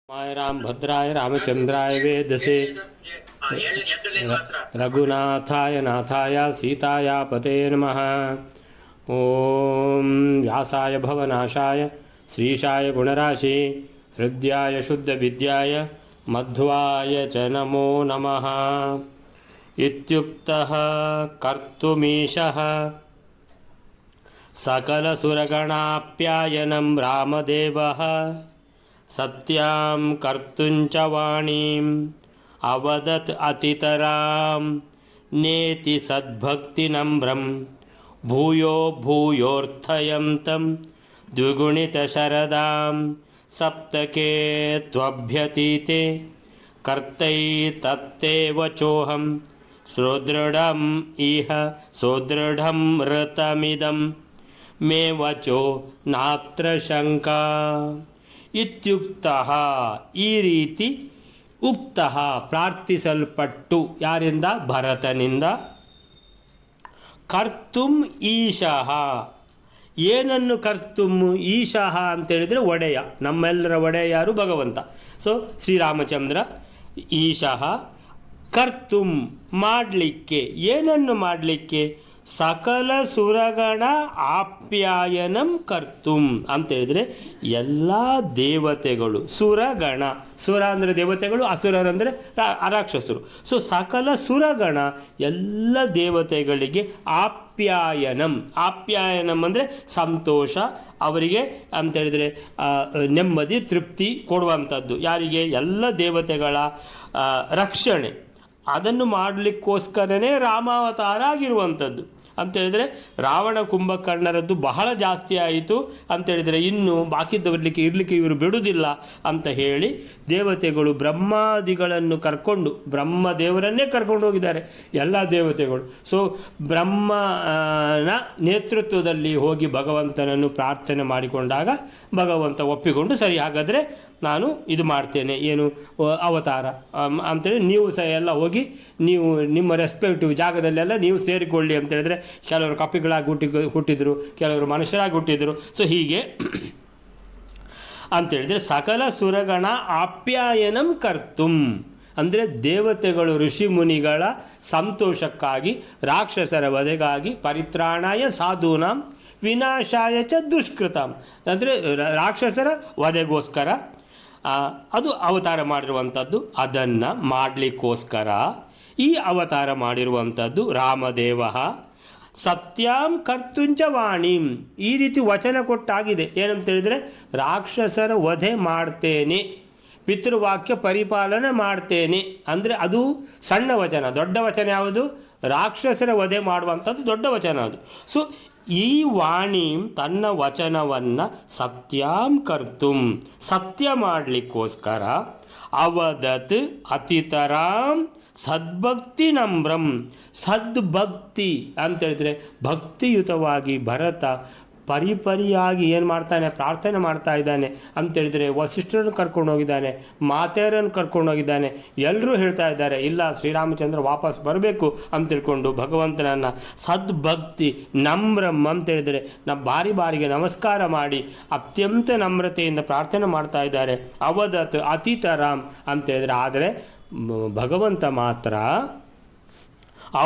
रामाय राम भद्राय रामचंद्राय वेदसे रघुनाथाय नाथाय सीताया पते नमः। ओम व्यासाय भवनाशाय श्रीशाय गुणराशि हृद्याय शुद्ध विद्याय मध्वाय च नमो नमः। इत्युक्तः कर्तुमीशः सकलसुरगणाप्यायनं रामदेवः सत्यां कर्तुञ्च वाणीम् अवदत् अतितरां नेति सद्भक्तिनम्रं भूयो भूयोऽर्थयं तं द्विगुणितशरदां सप्तके त्वभ्यतीते कर्तैतत्ते वचोऽहं सुदृढम् इह सुदृढं ऋतमिदं मे वचो नात्र शङ्का। ಇತ್ಯುಕ್ತಃ ಈ ರೀತಿ ಉಕ್ತಃ ಪ್ರಾರ್ಥಿಸಲ್ಪಟ್ಟು ಯಾರಿಂದ? ಭರತನಿಂದ. ಕರ್ತುಂ ಈಶಃ ಏನನ್ನು ಕರ್ತುಂ ಈಶಃ ಅಂತೇಳಿದರೆ ಒಡೆಯ, ನಮ್ಮೆಲ್ಲರ ಒಡೆಯ ಯಾರು? ಭಗವಂತ. ಸೊ ಶ್ರೀರಾಮಚಂದ್ರ ಈಶಃ ಕರ್ತುಂ ಮಾಡಲಿಕ್ಕೆ, ಏನನ್ನು ಮಾಡಲಿಕ್ಕೆ? ಸಕಲ ಸುರಗಣ ಆಪ್ಯಾಯನಂ ಕರ್ತುಂ ಅಂತೇಳಿದರೆ ಎಲ್ಲ ದೇವತೆಗಳು, ಸುರಗಣ, ಸುರ ಅಂದರೆ ದೇವತೆಗಳು, ಅಸುರರಂದರೆ ರಾಕ್ಷಸರು. ಸೊ ಸಕಲ ಸುರಗಣ ಎಲ್ಲ ದೇವತೆಗಳಿಗೆ ಆಪ್ಯಾಯನಂ, ಆಪ್ಯಾಯನಂ ಅಂದರೆ ಸಂತೋಷ, ಅವರಿಗೆ ಅಂತೇಳಿದರೆ ನೆಮ್ಮದಿ ತೃಪ್ತಿ ಕೊಡುವಂಥದ್ದು. ಯಾರಿಗೆ? ಎಲ್ಲ ದೇವತೆಗಳ ರಕ್ಷಣೆ. ಅದನ್ನು ಮಾಡಲಿಕ್ಕೋಸ್ಕರನೇ ರಾಮಾವತಾರ ಆಗಿರುವಂಥದ್ದು. ಅಂತೇಳಿದರೆ ರಾವಣ ಕುಂಭಕರ್ಣರದ್ದು ಬಹಳ ಜಾಸ್ತಿ ಆಯಿತು ಅಂತೇಳಿದರೆ ಇನ್ನು ಬಾಕಿದ್ದವರ್ಲಿಕ್ಕೆ ಇರಲಿಕ್ಕೆ ಇವರು ಬಿಡುವುದಿಲ್ಲ ಅಂತ ಹೇಳಿ ದೇವತೆಗಳು ಬ್ರಹ್ಮಾದಿಗಳನ್ನು ಕರ್ಕೊಂಡು, ಬ್ರಹ್ಮದೇವರನ್ನೇ ಕರ್ಕೊಂಡು ಹೋಗಿದ್ದಾರೆ ಎಲ್ಲ ದೇವತೆಗಳು. ಸೊ ಬ್ರಹ್ಮನ ನೇತೃತ್ವದಲ್ಲಿ ಹೋಗಿ ಭಗವಂತನನ್ನು ಪ್ರಾರ್ಥನೆ ಮಾಡಿಕೊಂಡಾಗ ಭಗವಂತ ಒಪ್ಪಿಕೊಂಡು, ಸರಿ ಹಾಗಾದರೆ ನಾನು ಇದು ಮಾಡ್ತೇನೆ, ಏನು ಅವತಾರ ಅಂತೇಳಿ ನೀವು ಸಹ ಎಲ್ಲ ಹೋಗಿ ನೀವು ನಿಮ್ಮ ರೆಸ್ಪೆಕ್ಟಿವ್ ಜಾಗದಲ್ಲೆಲ್ಲ ನೀವು ಸೇರಿಕೊಳ್ಳಿ ಅಂತೇಳಿದರೆ, ಕೆಲವರು ಕಪಿಗಳಾಗಿ ಹುಟ್ಟಿದ್ರು, ಕೆಲವರು ಮನುಷ್ಯರಾಗಿ ಹುಟ್ಟಿದ್ರು. ಸೊ ಹೀಗೆ ಅಂತೇಳಿದರೆ ಸಕಲ ಸುರಗಣ ಆಪ್ಯಾಯನಂ ಕರ್ತುಂ ಅಂದರೆ ದೇವತೆಗಳು ಋಷಿ ಮುನಿಗಳ ಸಂತೋಷಕ್ಕಾಗಿ, ರಾಕ್ಷಸರ ವಧೆಗಾಗಿ, ಪರಿತ್ರಾಣಾಯ ಸಾಧೂನಾಂ ವಿನಾಶಾಯ ಚ ದುಷ್ಕೃತಾಂ ಅಂದರೆ ರಾಕ್ಷಸರ ವಧೆಗೋಸ್ಕರ ಅದು ಅವತಾರ ಮಾಡಿರುವಂಥದ್ದು. ಅದನ್ನು ಮಾಡಲಿಕ್ಕೋಸ್ಕರ ಈ ಅವತಾರ ಮಾಡಿರುವಂಥದ್ದು ರಾಮದೇವ. ಸತ್ಯಾಂ ಕರ್ತುಂಚ ವಾಣಿಂ ಈ ರೀತಿ ವಚನ ಕೊಟ್ಟಾಗಿದೆ. ಏನಂತೇಳಿದರೆ ರಾಕ್ಷಸರ ವಧೆ ಮಾಡ್ತೇನೆ, ಪಿತೃವಾಕ್ಯ ಪರಿಪಾಲನೆ ಮಾಡ್ತೇನೆ ಅಂದರೆ ಅದು ಸಣ್ಣ ವಚನ. ದೊಡ್ಡ ವಚನ ಯಾವುದು? ರಾಕ್ಷಸರ ವಧೆ ಮಾಡುವಂಥದ್ದು ದೊಡ್ಡ ವಚನ ಅದು. ಸೊ ಈ ವಾಣಿ ತನ್ನ ವಚನವನ್ನು ಸತ್ಯಾಂ ಕರ್ತುಂ ಸತ್ಯ ಮಾಡಲಿಕ್ಕೋಸ್ಕರ ಅವದತ್ ಅತಿತರಾಂ ಸದ್ಭಕ್ತಿ ನಮ್ರಂ ಸದ್ಭಕ್ತಿ ಅಂತೇಳಿದರೆ ಭಕ್ತಿಯುತವಾಗಿ ಭರತ ಪರಿಪರಿಯಾಗಿ ಏನು ಮಾಡ್ತಾನೆ? ಪ್ರಾರ್ಥನೆ ಮಾಡ್ತಾ ಇದ್ದಾನೆ ಅಂತೇಳಿದರೆ ವಸಿಷ್ಠರನ್ನು ಕರ್ಕೊಂಡು ಹೋಗಿದ್ದಾನೆ, ಮಾತೆಯರನ್ನು ಕರ್ಕೊಂಡು ಹೋಗಿದ್ದಾನೆ. ಎಲ್ಲರೂ ಹೇಳ್ತಾ ಇದ್ದಾರೆ ಇಲ್ಲ ಶ್ರೀರಾಮಚಂದ್ರ ವಾಪಸ್ ಬರಬೇಕು ಅಂತ ತಿಳ್ಕೊಂಡು ಭಗವಂತನನ್ನು ಸದ್ಭಕ್ತಿ ನಮ್ರಂ ಅಂತೇಳಿದರೆ ಬಾರಿ ಬಾರಿಗೆ ನಮಸ್ಕಾರ ಮಾಡಿ ಅತ್ಯಂತ ನಮ್ರತೆಯಿಂದ ಪ್ರಾರ್ಥನೆ ಮಾಡ್ತಾ ಇದ್ದಾರೆ. ಅವದತ್ ಅತಿತರಾಮ್ ಅಂತೇಳಿದರೆ, ಆದರೆ ಭಗವಂತ ಮಾತ್ರ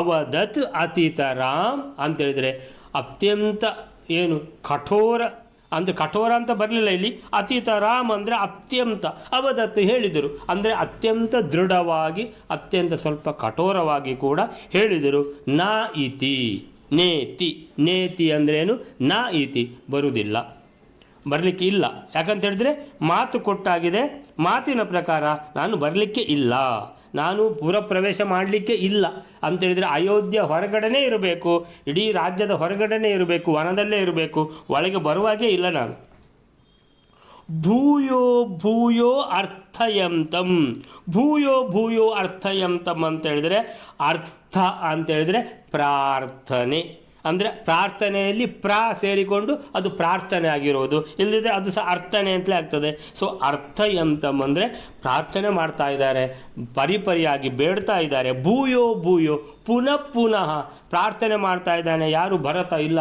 ಅವದತ್ ಅತಿತರಾಮ್ ಅಂತೇಳಿದರೆ ಅತ್ಯಂತ ಏನು ಕಠೋರ ಅಂದರೆ ಕಠೋರ ಅಂತ ಬರಲಿಲ್ಲ ಇಲ್ಲಿ, ಅತಿತರಾಮ್ ಅಂದರೆ ಅತ್ಯಂತ. ಅವದತ್ತು ಹೇಳಿದರು ಅಂದರೆ ಅತ್ಯಂತ ದೃಢವಾಗಿ, ಅತ್ಯಂತ ಸ್ವಲ್ಪ ಕಠೋರವಾಗಿ ಕೂಡ ಹೇಳಿದರು. ನ ಇತಿ ನೇತಿ, ನೇತಿ ಅಂದ್ರೇನು? ನ ಇತಿ ಬರುವುದಿಲ್ಲ, ಬರಲಿಕ್ಕೆ ಇಲ್ಲ. ಯಾಕಂತೇಳಿದ್ರೆ ಮಾತು ಕೊಟ್ಟಾಗಿದೆ, ಮಾತಿನ ಪ್ರಕಾರ ನಾನು ಬರಲಿಕ್ಕೆ ಇಲ್ಲ, ನಾನು ಪುರ ಪ್ರವೇಶ ಮಾಡಲಿಕ್ಕೆ ಇಲ್ಲ ಅಂತೇಳಿದರೆ ಅಯೋಧ್ಯ ಹೊರಗಡೆನೇ ಇರಬೇಕು, ಇಡೀ ರಾಜ್ಯದ ಹೊರಗಡೆನೇ ಇರಬೇಕು, ವನದಲ್ಲೇ ಇರಬೇಕು, ಒಳಗೆ ಬರುವಾಗೇ ಇಲ್ಲ ನಾನು. ಭೂಯೋ ಭೂಯೋ ಅರ್ಥಯಂತಂ, ಭೂಯೋ ಭೂಯೋ ಅರ್ಥಯಂತಂ ಅಂತೇಳಿದರೆ ಅರ್ಥ ಅಂತೇಳಿದರೆ ಪ್ರಾರ್ಥನೆ ಅಂದರೆ ಪ್ರಾರ್ಥನೆಯಲ್ಲಿ ಸೇರಿಕೊಂಡು ಅದು ಪ್ರಾರ್ಥನೆ ಆಗಿರೋದು, ಇಲ್ಲದಿದ್ದರೆ ಅದು ಸಹ ಅರ್ಥನೆ ಅಂತಲೇ ಆಗ್ತದೆ. ಸೊ ಅರ್ಥಯಂತಂ ಅಂದರೆ ಪ್ರಾರ್ಥನೆ ಮಾಡ್ತಾ ಇದ್ದಾರೆ, ಪರಿಪರಿಯಾಗಿ ಬೇಡ್ತಾ ಇದ್ದಾರೆ. ಭೂಯೋ ಭೂಯೋ ಪುನಃ ಪುನಃ ಪ್ರಾರ್ಥನೆ ಮಾಡ್ತಾ ಇದ್ದಾನೆ. ಯಾರು? ಭರತ. ಇಲ್ಲ,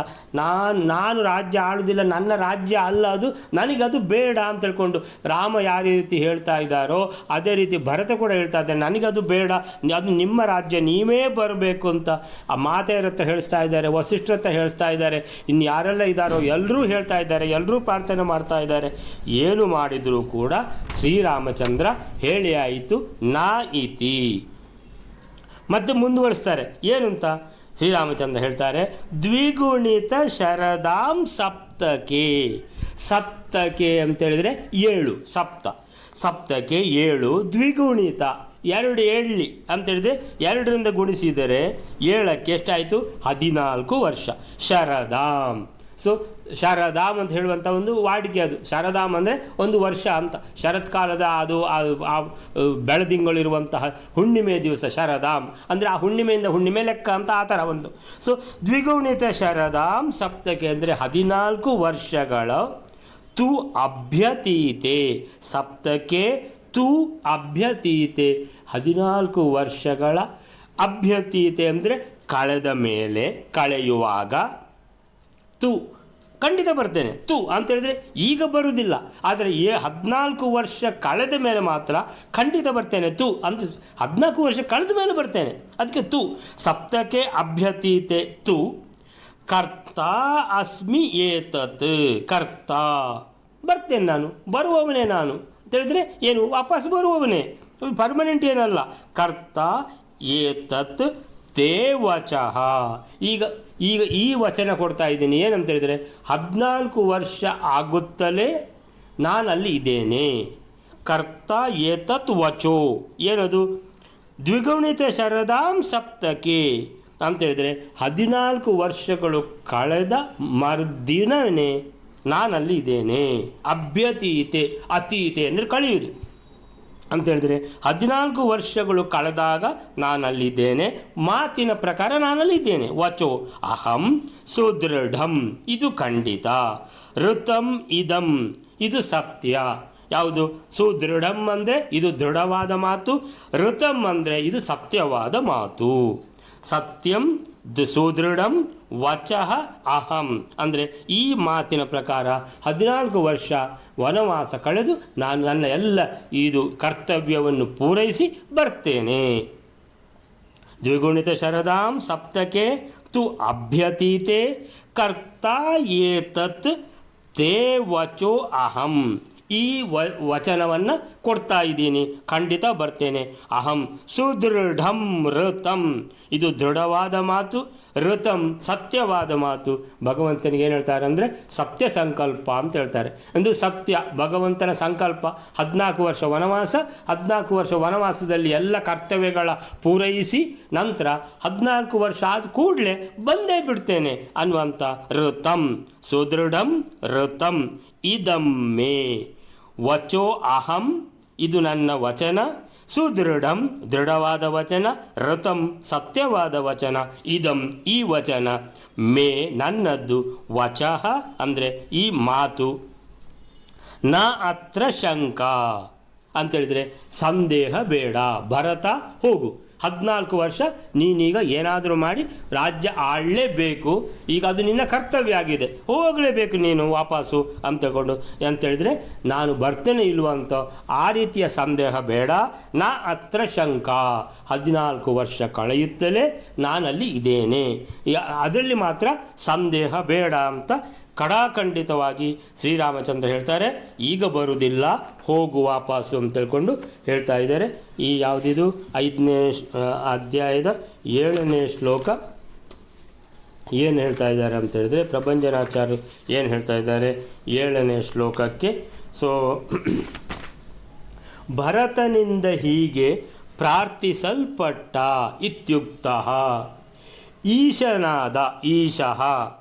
ನಾನು ರಾಜ್ಯ ಆಳುವುದಿಲ್ಲ, ನನ್ನ ರಾಜ್ಯ ಅಲ್ಲ ಅದು, ನನಗದು ಬೇಡ ಅಂತ ಹೇಳ್ಕೊಂಡು ರಾಮ ಯಾವ ರೀತಿ ಹೇಳ್ತಾ ಇದ್ದಾರೋ ಅದೇ ರೀತಿ ಭರತ ಕೂಡ ಹೇಳ್ತಾ ಇದ್ದಾನೆ, ನನಗದು ಬೇಡ, ಅದು ನಿಮ್ಮ ರಾಜ್ಯ, ನೀವೇ ಬರಬೇಕು ಅಂತ ಆ ಮಾತೆಯರ ಹತ್ರ ಹೇಳಿಸ್ತಾ ಇದ್ದಾರೆ, ವಸಿಷ್ಠರ ಹತ್ರ ಹೇಳಿಸ್ತಾ ಇದ್ದಾರೆ, ಇನ್ನು ಯಾರೆಲ್ಲ ಇದ್ದಾರೋ ಎಲ್ಲರೂ ಹೇಳ್ತಾ ಇದ್ದಾರೆ, ಎಲ್ಲರೂ ಪ್ರಾರ್ಥನೆ ಮಾಡ್ತಾ ಇದ್ದಾರೆ. ಏನು ಮಾಡಿದರೂ ಕೂಡ ಶ್ರೀರಾಮಚಂದ್ರ ಹೇಳಿ ಆಯಿತು ನಾ ಇತಿ. ಮತ್ತೆ ಮುಂದುವರಿಸ್ತಾರೆ. ಏನು ಅಂತ ಶ್ರೀರಾಮಚಂದ್ರ ಹೇಳ್ತಾರೆ, ದ್ವಿಗುಣಿತ ಶರದಾಂ ಸಪ್ತಕೆ. ಸಪ್ತಕೆ ಅಂತೇಳಿದರೆ 7, ಸಪ್ತಕೆ 7, ದ್ವಿಗುಣಿತ 2 ಎಳ್ಳಿ ಅಂತೇಳಿದರೆ 2ರಿಂದ ಗುಣಿಸಿದರೆ 7ಕ್ಕೆ ಎಷ್ಟಾಯಿತು? 14 ವರ್ಷ. ಶರದಾಂ. ಸೊ ಶರದಾಮ್ ಅಂತ ಹೇಳುವಂಥ ಒಂದು ವಾಡಿಕೆ ಅದು. ಶರದಾಮ್ ಅಂದರೆ ಒಂದು ವರ್ಷ ಅಂತ. ಶರತ್ಕಾಲದ ಅದು ಬೆಳದಿಂಗಳಿರುವಂತಹ ಹುಣ್ಣಿಮೆ ದಿವಸ ಶರದಾಮ್ ಅಂದರೆ ಆ ಹುಣ್ಣಿಮೆಯಿಂದ ಹುಣ್ಣಿಮೆ ಲೆಕ್ಕ ಅಂತ ಆ ಥರ ಒಂದು. ಸೊ ದ್ವಿಗುಣಿತ ಶರದಾಮ್ ಸಪ್ತಕೆ ಅಂದರೆ 14 ವರ್ಷಗಳ ತು ಅಭ್ಯತೀತೆ. ಸಪ್ತಕೆ ತು ಅಭ್ಯತೀತೆ 14 ವರ್ಷಗಳ ಅಭ್ಯತೀತೆ ಅಂದರೆ ಕಳೆದ ಮೇಲೆ, ಕಳೆಯುವಾಗ. ತು ಖಂಡಿತ ಬರ್ತೇನೆ. ತು ಅಂತ ಹೇಳಿದ್ರೆ ಈಗ ಬರುವುದಿಲ್ಲ, ಆದರೆ 14 ವರ್ಷ ಕಳೆದ ಮೇಲೆ ಮಾತ್ರ ಖಂಡಿತ ಬರ್ತೇನೆ. ತು ಅಂತ 14 ವರ್ಷ ಕಳೆದ ಮೇಲೆ ಬರ್ತೇನೆ, ಅದಕ್ಕೆ ತು. ಸಪ್ತಕೆ ಅಭ್ಯತೀತೆ ತು ಕರ್ತ ಅಸ್ಮಿ ಏತತ್. ಕರ್ತ ಬರ್ತೇನೆ, ನಾನು ಬರುವವನೇ, ನಾನು ಅಂತ ಹೇಳಿದ್ರೆ ಏನು? ವಾಪಸ್ ಬರುವವನೇ, ಪರ್ಮನೆಂಟ್ ಏನಲ್ಲ. ಕರ್ತ ಏತತ್ ತೇ ವಚಃ. ಈಗ ಈ ವಚನ ಕೊಡ್ತಾ ಇದ್ದೀನಿ. ಏನಂತ ಹೇಳಿದರೆ 14 ವರ್ಷ ಆಗುತ್ತಲೇ ನಾನಲ್ಲಿ ಇದ್ದೇನೆ. ಕರ್ತ ಏತತ್ ವಚೋ. ಏನದು? ದ್ವಿಗುಣಿತ ಶರದಾಂ ಸಪ್ತಕೆ ಅಂತೇಳಿದರೆ 14 ವರ್ಷಗಳು ಕಳೆದ ಮರುದಿನವೇ ನಾನಲ್ಲಿ ಇದ್ದೇನೆ. ಅಭ್ಯತೀತೆ, ಅತೀತೆ ಅಂದರೆ ಕಳೆಯುವುದು ಅಂತ ಹೇಳಿದರೆ 14 ವರ್ಷಗಳು ಕಳೆದಾಗ ನಾನಲ್ಲಿದ್ದೇನೆ, ಮಾತಿನ ಪ್ರಕಾರ ನಾನಲ್ಲಿದ್ದೇನೆ. ವಚೋ ಅಹಂ ಸುದೃಢಂ, ಇದು ಖಂಡಿತ. ಋತಂ ಇದಂ, ಇದು ಸತ್ಯ. ಯಾವುದು? ಸುದೃಢಂ ಅಂದರೆ ಇದು ದೃಢವಾದ ಮಾತು, ಋತಂ ಅಂದರೆ ಇದು ಸತ್ಯವಾದ ಮಾತು. ಸತ್ಯಂ ಸುದೃಢಂ ವಚಃ ಅಹಂ ಅಂದರೆ ಈ ಮಾತಿನ ಪ್ರಕಾರ 14 ವರ್ಷ ವನವಾಸ ಕಳೆದು ನಾನು ನನ್ನ ಎಲ್ಲ ಇದು ಕರ್ತವ್ಯವನ್ನು ಪೂರೈಸಿ ಬರ್ತೇನೆ. ದ್ವಿಗುಣಿತ ಶರದಾಂ ಸಪ್ತಕೆ ತು ಅಭ್ಯತೀತೆ ಕರ್ತ ಏತತ್ ತೇ ವಚೋ ಅಹಂ. ಈ ವಚನವನ್ನು ಕೊಡ್ತಾ ಇದ್ದೀನಿ, ಖಂಡಿತ ಬರ್ತೇನೆ. ಅಹಂ ಸುದೃಢಂ ಋತಂ, ಇದು ದೃಢವಾದ ಮಾತು, ಋತಂ ಸತ್ಯವಾದ ಮಾತು. ಭಗವಂತನಿಗೆ ಏನು ಹೇಳ್ತಾರೆ ಅಂದರೆ ಸತ್ಯ ಸಂಕಲ್ಪ ಅಂತ ಹೇಳ್ತಾರೆ. ಒಂದು ಸತ್ಯ ಭಗವಂತನ ಸಂಕಲ್ಪ. 14 ವರ್ಷ ವನವಾಸ, 14 ವರ್ಷ ವನವಾಸದಲ್ಲಿ ಎಲ್ಲ ಕರ್ತವ್ಯಗಳ ಪೂರೈಸಿ ನಂತರ 14 ವರ್ಷ ಆದ ಕೂಡಲೇ ಬಂದೇ ಬಿಡ್ತೇನೆ ಅನ್ನುವಂಥ ಋತಂ. ಸುದೃಢಂ ಋತಂ ಇದಂ ಮೇ ವಚೋ ಅಹಂ, ಇದು ನನ್ನ ವಚನ. ಸುದೃಢಂ ದೃಢವಾದ ವಚನ, ಋತಂ ಸತ್ಯವಾದ ವಚನ, ಇದಂ ಈ ವಚನ, ಮೇ ನನ್ನದ್ದು, ವಚಃ ಅಂದರೆ ಈ ಮಾತು, ನ ಅತ್ರ ಶಂಕಾ ಅಂತೇಳಿದರೆ ಸಂದೇಹ ಬೇಡ. ಭರತ ಹೋಗು, 14 ವರ್ಷ ನೀನೀಗ ಏನಾದರೂ ಮಾಡಿ ರಾಜ್ಯ ಆಳಲೇಬೇಕು, ಈಗ ಅದು ನಿನ್ನ ಕರ್ತವ್ಯ ಆಗಿದೆ, ಹೋಗಲೇಬೇಕು ನೀನು ವಾಪಸ್ಸು ಅಂತಕೊಂಡು ಅಂತೇಳಿದರೆ ನಾನು ಬರ್ತೇನೆ ಇಲ್ವಂತ ಆ ರೀತಿಯ ಸಂದೇಹ ಬೇಡ. ನಾ ಅತ್ರ ಶಂಕಾ, 14 ವರ್ಷ ಕಳೆಯುತ್ತಲೇ ನಾನಲ್ಲಿ ಇದ್ದೇನೆ, ಅದರಲ್ಲಿ ಮಾತ್ರ ಸಂದೇಹ ಬೇಡ ಅಂತ ಕಡಾಖಂಡಿತವಾಗಿ ಶ್ರೀರಾಮಚಂದ್ರ ಹೇಳ್ತಾರೆ. ಈಗ ಬರುವುದಿಲ್ಲ, ಹೋಗು ವಾಪಸ್ಸು ಅಂತ ತಿಳ್ಕೊಂಡು ಹೇಳ್ತಾ ಇದ್ದಾರೆ. ಈ ಯಾವುದಿದು 5ನೇ ಅಧ್ಯಾಯದ 7ನೇ ಶ್ಲೋಕ ಏನು ಹೇಳ್ತಾ ಇದ್ದಾರೆ ಅಂತ ಹೇಳಿದ್ರೆ, ಪ್ರಭಂಜನಾಚಾರ್ಯರು ಏನು ಹೇಳ್ತಾ ಇದ್ದಾರೆ 7ನೇ ಶ್ಲೋಕಕ್ಕೆ. ಸೊ ಭರತನಿಂದ ಹೀಗೆ ಪ್ರಾರ್ಥಿಸಲ್ಪಟ್ಟ ಇತ್ಯುಕ್ತಃ ಈಶನಾದ, ಈಶಃ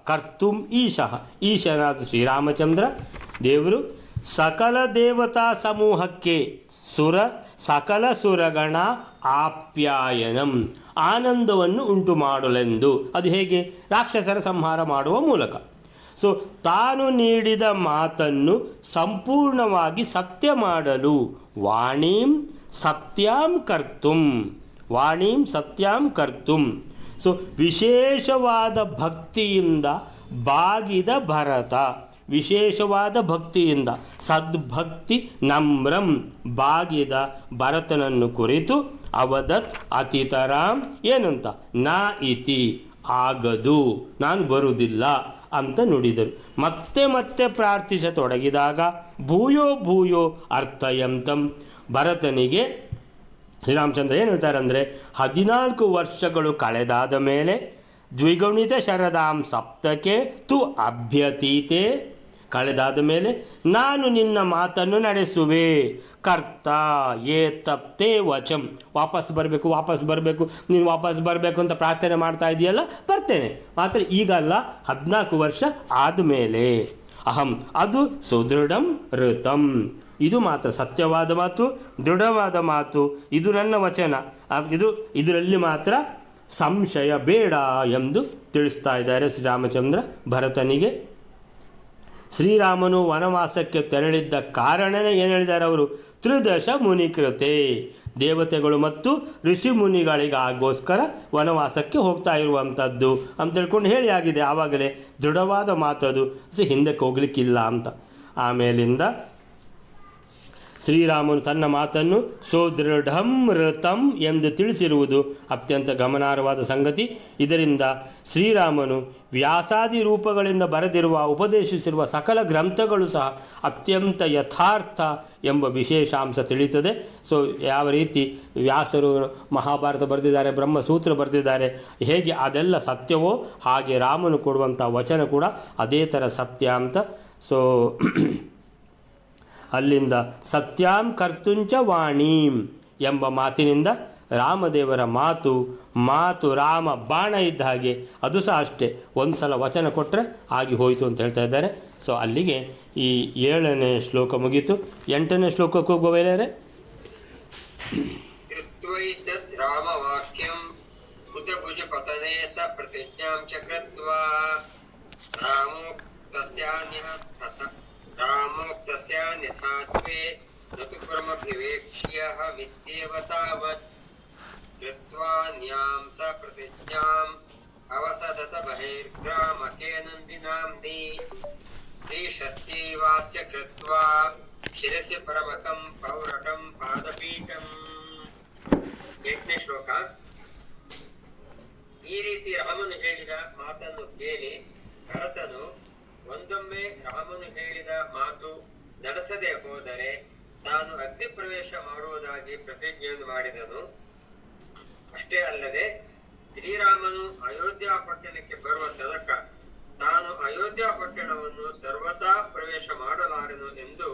ಕರ್ತುಂ ಈಶಃ, ಈಶನಾದ ಶ್ರೀರಾಮಚಂದ್ರ ದೇವರು ಸಕಲ ದೇವತಾ ಸಮೂಹಕ್ಕೆ ಸಕಲ ಸುರಗಣ ಆಪ್ಯಾಯನಂ ಆನಂದವನ್ನು ಉಂಟು ಮಾಡಲೆಂದು. ಅದು ಹೇಗೆ? ರಾಕ್ಷಸರ ಸಂಹಾರ ಮಾಡುವ ಮೂಲಕ. ಸೊ ತಾನು ನೀಡಿದ ಮಾತನ್ನು ಸಂಪೂರ್ಣವಾಗಿ ಸತ್ಯ ಮಾಡಲು ವಾಣೀಂ ಸತ್ಯಾಂ ಕರ್ತುಂ, ವಾಣೀಂ ಸತ್ಯಾಂ ಕರ್ತುಂ ಸೊ ವಿಶೇಷವಾದ ಭಕ್ತಿಯಿಂದ ಬಾಗಿದ ಭರತ, ವಿಶೇಷವಾದ ಭಕ್ತಿಯಿಂದ ಸದ್ಭಕ್ತಿ ನಮ್ರಂ ಬಾಗಿದ ಭರತನನ್ನು ಕುರಿತು ಅವದತ್ ಅತಿತರಾಮ್ ಏನಂತ ನಾ ಇತಿ ಆಗದು, ನಾನು ಬರುವುದಿಲ್ಲ ಅಂತ ನುಡಿದರು. ಮತ್ತೆ ಮತ್ತೆ ಪ್ರಾರ್ಥಿಸತೊಡಗಿದಾಗ ಭೂಯೋ ಭೂಯೋ ಅರ್ಥಯಂತಂ ಭರತನಿಗೆ ಶ್ರೀರಾಮಚಂದ್ರ ಏನು ಹೇಳ್ತಾರೆ ಅಂದರೆ 14 ವರ್ಷಗಳು ಕಳೆದಾದ ಮೇಲೆ ದ್ವಿಗುಣಿತ ಶರದಾಂ ಸಪ್ತಕೆ ತು ಅಭ್ಯತೀತೆ, ಕಳೆದಾದ ಮೇಲೆ ನಾನು ನಿನ್ನ ಮಾತನ್ನು ನಡೆಸುವೆ. ಕರ್ತ ಏತಪ್ತೇ ವಚಂ, ವಾಪಸ್ ಬರಬೇಕು ನೀನು ವಾಪಸ್ ಬರಬೇಕು ಅಂತ ಪ್ರಾರ್ಥನೆ ಮಾಡ್ತಾ ಇದೆಯಲ್ಲ, ಬರ್ತೇನೆ, ಮಾತ್ರ ಈಗಲ್ಲ, 14 ವರ್ಷ ಆದಮೇಲೆ. ಅಹಂ ಅದು ಸುದೃಢಂ ಋತಂ, ಇದು ಮಾತ್ರ ಸತ್ಯವಾದ ಮಾತು, ದೃಢವಾದ ಮಾತು, ಇದು ನನ್ನ ವಚನ, ಇದರಲ್ಲಿ ಮಾತ್ರ ಸಂಶಯ ಬೇಡ ಎಂದು ತಿಳಿಸ್ತಾ ಇದ್ದಾರೆ ಶ್ರೀರಾಮಚಂದ್ರ ಭರತನಿಗೆ. ಶ್ರೀರಾಮನು ವನವಾಸಕ್ಕೆ ತೆರಳಿದ್ದ ಕಾರಣನೇ ಏನು ಹೇಳಿದ್ದಾರೆ ಅವರು, ತ್ರಿದಶ ಮುನಿಕೃತೆ, ದೇವತೆಗಳು ಮತ್ತು ಋಷಿ ಮುನಿಗಳಿಗೋಸ್ಕರ ವನವಾಸಕ್ಕೆ ಹೋಗ್ತಾ ಇರುವಂಥದ್ದು ಅಂತ ತಿಳ್ಕೊಂಡು ಹೇಳಿ ಆಗಿದೆ. ಆವಾಗಲೇ ದೃಢವಾದ ಮಾತದು, ಹಿಂದಕ್ಕೆ ಹೋಗ್ಲಿಕ್ಕಿಲ್ಲ ಅಂತ. ಆಮೇಲಿಂದ ಶ್ರೀರಾಮನು ತನ್ನ ಮಾತನ್ನು ಸುದೃಢಂ ಋತಂ ಎಂದು ತಿಳಿಸಿರುವುದು ಅತ್ಯಂತ ಗಮನಾರ್ಹವಾದ ಸಂಗತಿ. ಇದರಿಂದ ಶ್ರೀರಾಮನು ವ್ಯಾಸಾದಿ ರೂಪಗಳಿಂದ ಬರೆದಿರುವ ಉಪದೇಶಿಸಿರುವ ಸಕಲ ಗ್ರಂಥಗಳು ಸಹ ಅತ್ಯಂತ ಯಥಾರ್ಥ ಎಂಬ ವಿಶೇಷಾಂಶ ತಿಳಿಯುತ್ತದೆ. ಸೊ ಯಾವ ರೀತಿ ವ್ಯಾಸರು ಮಹಾಭಾರತ ಬರೆದಿದ್ದಾರೆ, ಬ್ರಹ್ಮಸೂತ್ರ ಬರೆದಿದ್ದಾರೆ, ಹೇಗೆ ಅದೆಲ್ಲ ಸತ್ಯವೋ ಹಾಗೆ ರಾಮನು ಕೊಡುವಂಥ ವಚನ ಕೂಡ ಅದೇ ಥರ ಸತ್ಯ ಅಂತ. ಸೊ ಅಲ್ಲಿಂದ ಸತ್ಯಾಂ ಕರ್ತುಂಚ ವಾಣೀಂ ಎಂಬ ಮಾತಿನಿಂದ ರಾಮದೇವರ ಮಾತು ರಾಮ ಬಾಣ ಇದ್ದ ಹಾಗೆ, ಅದು ಸಹ ಅಷ್ಟೇ, ಒಂದು ಸಲ ವಚನ ಕೊಟ್ಟರೆ ಆಗಿ ಹೋಯಿತು ಅಂತ ಹೇಳ್ತಾ ಇದ್ದಾರೆ. ಸೊ ಅಲ್ಲಿಗೆ ಈ 7ನೇ ಶ್ಲೋಕ ಮುಗೀತು. 8ನೇ ಶ್ಲೋಕಕ್ಕೆ ಹೋಗುವ ಬೇರೆ ರಾಮವಾಕ್ಯಂ ಹುತಭುಜ ಪತನೆ ಸ ಪ್ರತಿಜ್ಞಾಂ ಚಕ್ರತ್ವಾ ರಾಮೋಕ್ತಸ್ಯಾನ್ಯಥಾತ್ವೇ ನತು ಪರಮಭಿವೇಕ್ಷ್ಯಃ ವಿದ್ಯೇವ ತಾವತ್ ಕೃತ್ವಾ ನ್ಯಾಂ ಸ ಪ್ರತಿಜ್ಞಾಂ ಅವಸದತ ಬಹಿರ್ಗ್ರಾಮಕೆ ನಂದಿನಾಂನಿ ಶ್ರೀಶಸ್ಯೈವಾಸ್ಯ ಕೃತ್ವಾ ಶಿರಸಿ ಪರಮಕಂ ಪೌರಟಂ ಪಾದಪೀಠಂ. 8ನೇ ಶ್ಲೋಕ. ಈ ರೀತಿ ರಾಮನು ಹೇಳಿದ ಮಾತನ್ನು ಕೇಳಿ ಭರತನು ಒಂದೊಮ್ಮೆ ರಾಮನು ಹೇಳಿದ ಮಾತು ನಡೆಸದೆ ಹೋದರೆ ತಾನು ಅಗ್ನಿ ಪ್ರವೇಶ ಮಾಡುವುದಾಗಿ ಪ್ರತಿಜ್ಞೆಯನ್ನು ಮಾಡಿದನು. ಅಷ್ಟೇ ಅಲ್ಲದೆ ಶ್ರೀರಾಮನು ಅಯೋಧ್ಯ ಪಟ್ಟಣಕ್ಕೆ ಬರುವ ತನಕ ತಾನು ಅಯೋಧ್ಯ ಪಟ್ಟಣವನ್ನು ಸರ್ವತಾ ಪ್ರವೇಶ ಮಾಡಲಾರನು ಎಂದು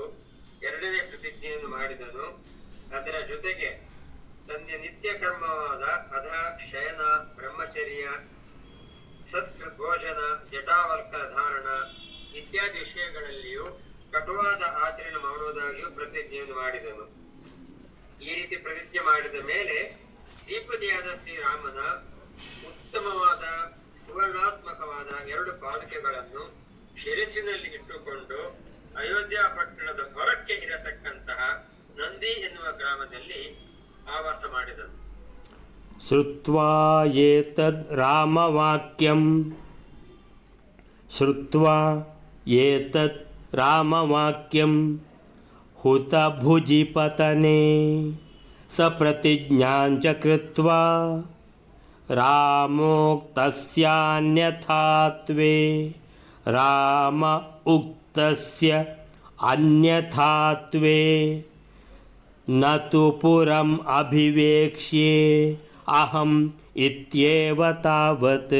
2ನೇ ಪ್ರತಿಜ್ಞೆಯನ್ನು ಮಾಡಿದನು. ಅದರ ಜೊತೆಗೆ ತನ್ನ ನಿತ್ಯ ಕರ್ಮವಾದ ಅಧ ಶಯನ, ಬ್ರಹ್ಮಚರ್ಯ, ಭೋಜನ, ಜಟಾವಲ್ಕರ ಧಾರಣ ಇತ್ಯಾದಿ ವಿಷಯಗಳಲ್ಲಿಯೂ ಕಟುವಾದ ಆಚರಣೆ ಮಾಡುವುದಾಗಿಯೂ ಪ್ರತಿಜ್ಞೆಯನ್ನು ಮಾಡಿದನು. ಈ ರೀತಿ ಪ್ರತಿಜ್ಞೆ ಮಾಡಿದ ಮೇಲೆ ಶ್ರೀಪತಿಯಾದ ಶ್ರೀರಾಮನ ಉತ್ತಮವಾದ ಸುವರ್ಣಾತ್ಮಕವಾದ 2 ಪಾದುಕೆಗಳನ್ನು ಶಿರಸ್ಸಿನಲ್ಲಿ ಇಟ್ಟುಕೊಂಡು ಅಯೋಧ್ಯ ಪಟ್ಟಣದ ಹೊರಕ್ಕೆ ಇರತಕ್ಕಂತಹ ನಂದಿ ಎನ್ನುವ ಗ್ರಾಮದಲ್ಲಿ ಆವಾಸ ಮಾಡಿದನು. ಶ್ರುತ್ವಾ ಏತದ್ ರಾಮವಾಕ್ಯಂ ಹುತಭುಜಿ ಪತನೆ ಸ ಪ್ರತಿಜ್ಞಾಂಚ ಕೃತ್ವಾ ರಾಮೋಕ್ತಸ್ಯಾನ್ಯಥಾತ್ವೇ ರಾಮ ಉಕ್ತಸ್ಯ ಅನ್ಯಥಾತ್ವೇ ನತು ಪುರಂ ಅಭಿವೇಕ್ಷ್ಯೆ ಅಹಂ ಇತ್ಯೇವ ತಾವತ್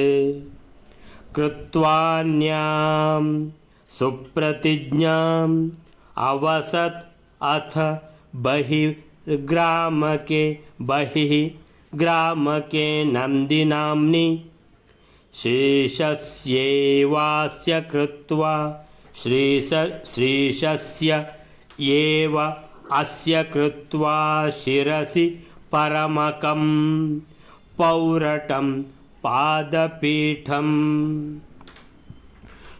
ಕೃತ್ವಾನ್ಯಾಂ ಸುಪ್ರತಿಜ್ಞಾಂ ಅವಸತ್ ಅಥ ಗ್ರಾಮಕೆ ನಂದಿನಾಂನಿ ಶೇಷಸ್ಯೇವಾಸ್ಯ ಕೃತ್ವಾ ಶ್ರೀಶಸ್ಯ ಏವ ಅಸ್ಯ ಕೃತ್ವಾ ಶಿರಸಿ ಪರಮಕಂ ಪೌರಟಂ ಪಾದಪೀಠಂ.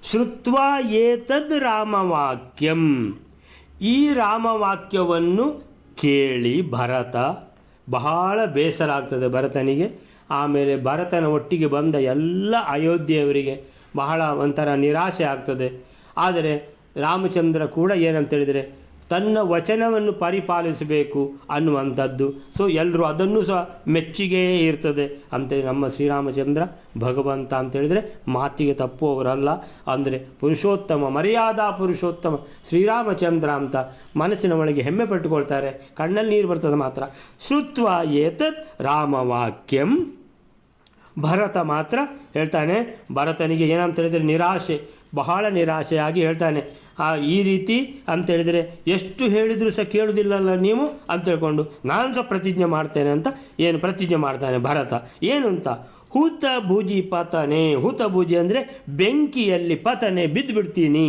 ಶ್ರುತ್ವಾ ಏತದ್ ರಾಮವಾಕ್ಯಂ, ಈ ರಾಮವಾಕ್ಯವನ್ನು ಕೇಳಿ ಭರತ ಬಹಳ ಬೇಸರ ಆಗ್ತದೆ ಭರತನಿಗೆ. ಆಮೇಲೆ ಭರತನ ಒಟ್ಟಿಗೆ ಬಂದ ಎಲ್ಲ ಅಯೋಧ್ಯೆಯವರಿಗೆ ಬಹಳ ಒಂಥರ ನಿರಾಶೆ ಆಗ್ತದೆ. ಆದರೆ ರಾಮಚಂದ್ರ ಕೂಡ ಏನಂತೇಳಿದರೆ ತನ್ನ ವಚನವನ್ನು ಪರಿಪಾಲಿಸಬೇಕು ಅನ್ನುವಂಥದ್ದು. ಸೊ ಎಲ್ಲರೂ ಅದನ್ನು ಸಹ ಮೆಚ್ಚುಗೆ ಇರ್ತದೆ. ಅಂತೇಳಿ ನಮ್ಮ ಶ್ರೀರಾಮಚಂದ್ರ ಭಗವಂತ ಅಂತೇಳಿದರೆ ಮಾತಿಗೆ ತಪ್ಪುವವರಲ್ಲ. ಅಂದರೆ ಪುರುಷೋತ್ತಮ, ಮರ್ಯಾದಾ ಪುರುಷೋತ್ತಮ ಶ್ರೀರಾಮಚಂದ್ರ ಅಂತ ಮನಸ್ಸಿನ ಒಳಗೆ ಹೆಮ್ಮೆ ಪಟ್ಟುಕೊಳ್ತಾರೆ. ಕಣ್ಣಲ್ಲಿ ನೀರು ಬರ್ತದೆ ಮಾತ್ರ. ಶ್ರುತ್ವ ಏತದ್ ರಾಮವಾಕ್ಯಂ. ಭರತ ಮಾತ್ರ ಹೇಳ್ತಾನೆ, ಭರತನಿಗೆ ಏನಂತ ಹೇಳಿದರೆ ನಿರಾಶೆ, ಬಹಳ ನಿರಾಶೆಯಾಗಿ ಹೇಳ್ತಾನೆ, ಈ ರೀತಿ ಅಂತೇಳಿದರೆ ಎಷ್ಟು ಹೇಳಿದರೂ ಸಹ ಕೇಳುವುದಿಲ್ಲಲ್ಲ ನೀವು ಅಂತ ಹೇಳ್ಕೊಂಡು ನಾನು ಸಹ ಪ್ರತಿಜ್ಞೆ ಮಾಡ್ತೇನೆ ಅಂತ ಏನು ಪ್ರತಿಜ್ಞೆ ಮಾಡ್ತಾನೆ ಭರತ. ಏನು ಅಂತ, ಹುತ ಭುಜಿ ಪತನೆ. ಹುತ ಭುಜಿ ಅಂದರೆ ಬೆಂಕಿಯಲ್ಲಿ, ಪತನೆ ಬಿದ್ದು ಬಿಡ್ತೀನಿ,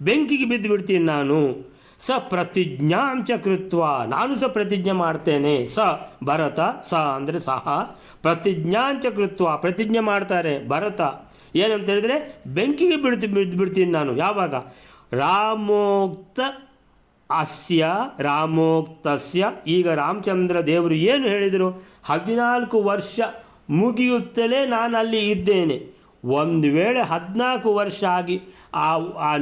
ಬೆಂಕಿಗೆ ಬಿದ್ದು ಬಿಡ್ತೀನಿ ನಾನು. ಸ ಪ್ರತಿಜ್ಞಾಂಚ ಕೃತ್ವ, ನಾನು ಸಹ ಪ್ರತಿಜ್ಞೆ ಮಾಡ್ತೇನೆ. ಸ ಭರತ, ಸ ಅಂದರೆ ಸಹ, ಪ್ರತಿಜ್ಞಾಂಚ ಕೃತ್ವ, ಪ್ರತಿಜ್ಞೆ ಮಾಡ್ತಾರೆ ಭರತ. ಏನಂತ ಹೇಳಿದರೆ ಬೆಂಕಿಗೆ ಬಿಡ್ತೀನಿ ನಾನು. ಯಾವಾಗ? ರಾಮೋಕ್ತ ಅಸ್ಯ ರಾಮೋಕ್ತಸ್ಯ. ಈಗ ರಾಮಚಂದ್ರ ದೇವರು ಏನು ಹೇಳಿದರು? 14 ವರ್ಷ ಮುಗಿಯುತ್ತಲೇ ನಾನು ಅಲ್ಲಿ ಇದ್ದೇನೆ. ಒಂದು ವೇಳೆ 14 ವರ್ಷ ಆಗಿ ಆ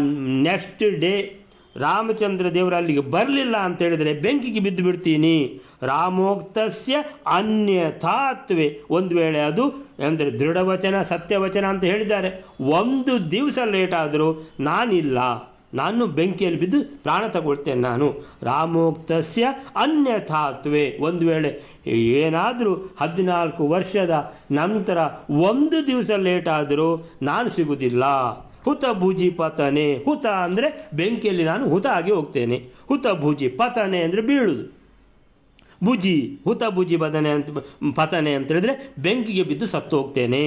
ನೆಕ್ಸ್ಟ್ ಡೇ ರಾಮಚಂದ್ರ ದೇವರು ಅಲ್ಲಿಗೆ ಬರಲಿಲ್ಲ ಅಂತೇಳಿದರೆ ಬೆಂಕಿಗೆ ಬಿದ್ದು ಬಿಡ್ತೀನಿ. ರಾಮೋಕ್ತಸ್ಯ ಅನ್ಯಥಾತ್ವೇ. ಒಂದು ವೇಳೆ ಅದು ಅಂದರೆ ದೃಢವಚನ ಸತ್ಯವಚನ ಅಂತ ಹೇಳಿದ್ದಾರೆ. ಒಂದು ದಿವಸ ಲೇಟಾದರೂ ನಾನಿಲ್ಲ, ನಾನು ಬೆಂಕಿಯಲ್ಲಿ ಬಿದ್ದು ಪ್ರಾಣ ತಗೊಳ್ತೇನೆ ನಾನು. ರಾಮೋಕ್ತಸ್ಯ ಅನ್ಯಥಾತ್ವೇ. ಒಂದು ವೇಳೆ ಏನಾದರೂ 14 ವರ್ಷದ ನಂತರ ಒಂದು ದಿವಸ ಲೇಟಾದರೂ ನಾನು ಸಿಗುವುದಿಲ್ಲ. ಹುತ ಭುಜಿ ಪತನೆ. ಹುತ ಅಂದರೆ ಬೆಂಕಿಯಲ್ಲಿ ನಾನು ಹುತ ಆಗಿ ಹೋಗ್ತೇನೆ. ಹುತ ಭುಜಿ ಪತನೆ ಅಂದರೆ ಬೀಳುವುದು. ಭುಜಿ, ಹುತ ಭುಜಿ ಪತನೆ ಅಂತ ಹೇಳಿದರೆ ಬೆಂಕಿಗೆ ಬಿದ್ದು ಸತ್ತು ಹೋಗ್ತೇನೆ.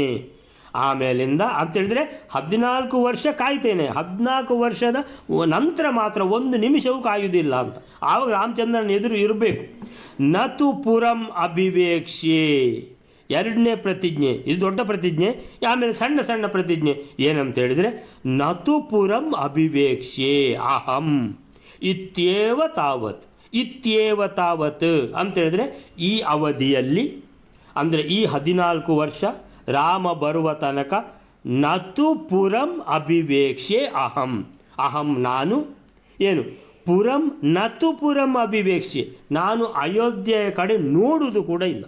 ಆಮೇಲಿಂದ ಅಂತೇಳಿದರೆ 14 ವರ್ಷ ಕಾಯ್ತೇನೆ, 14 ವರ್ಷದ ನಂತರ ಮಾತ್ರ ಒಂದು ನಿಮಿಷವೂ ಕಾಯುವುದಿಲ್ಲ ಅಂತ. ಆವಾಗ ರಾಮಚಂದ್ರನ ಎದುರು ಇರಬೇಕು. ನತು ಪುರಂ ಅಭಿವೇಕ್ಷ್ಯೆ. ಎರಡನೇ ಪ್ರತಿಜ್ಞೆ, ಇದು ದೊಡ್ಡ ಪ್ರತಿಜ್ಞೆ. ಆಮೇಲೆ ಸಣ್ಣ ಸಣ್ಣ ಪ್ರತಿಜ್ಞೆ ಏನಂತ ಹೇಳಿದರೆ, ನತು ಪುರಂ ಅಭಿವೇಕ್ಷ್ಯೆ ಅಹಂ ಇತ್ಯೇವ ತಾವತ್. ಇತ್ಯೇವ ತಾವತ್ ಅಂತೇಳಿದರೆ ಈ ಅವಧಿಯಲ್ಲಿ, ಅಂದರೆ ಈ 14 ವರ್ಷ ರಾಮ ಬರುವ ತನಕ, ನತು ಪುರಂ ಅಭಿವೇಕ್ಷ್ಯೆ ಅಹಂ. ಅಹಂ ನಾನು, ಏನು ಪುರಂ, ನತು ಪುರಂ ಅಭಿವೇಕ್ಷ್ಯೆ, ನಾನು ಅಯೋಧ್ಯೆಯ ಕಡೆ ನೋಡುವುದು ಕೂಡ ಇಲ್ಲ.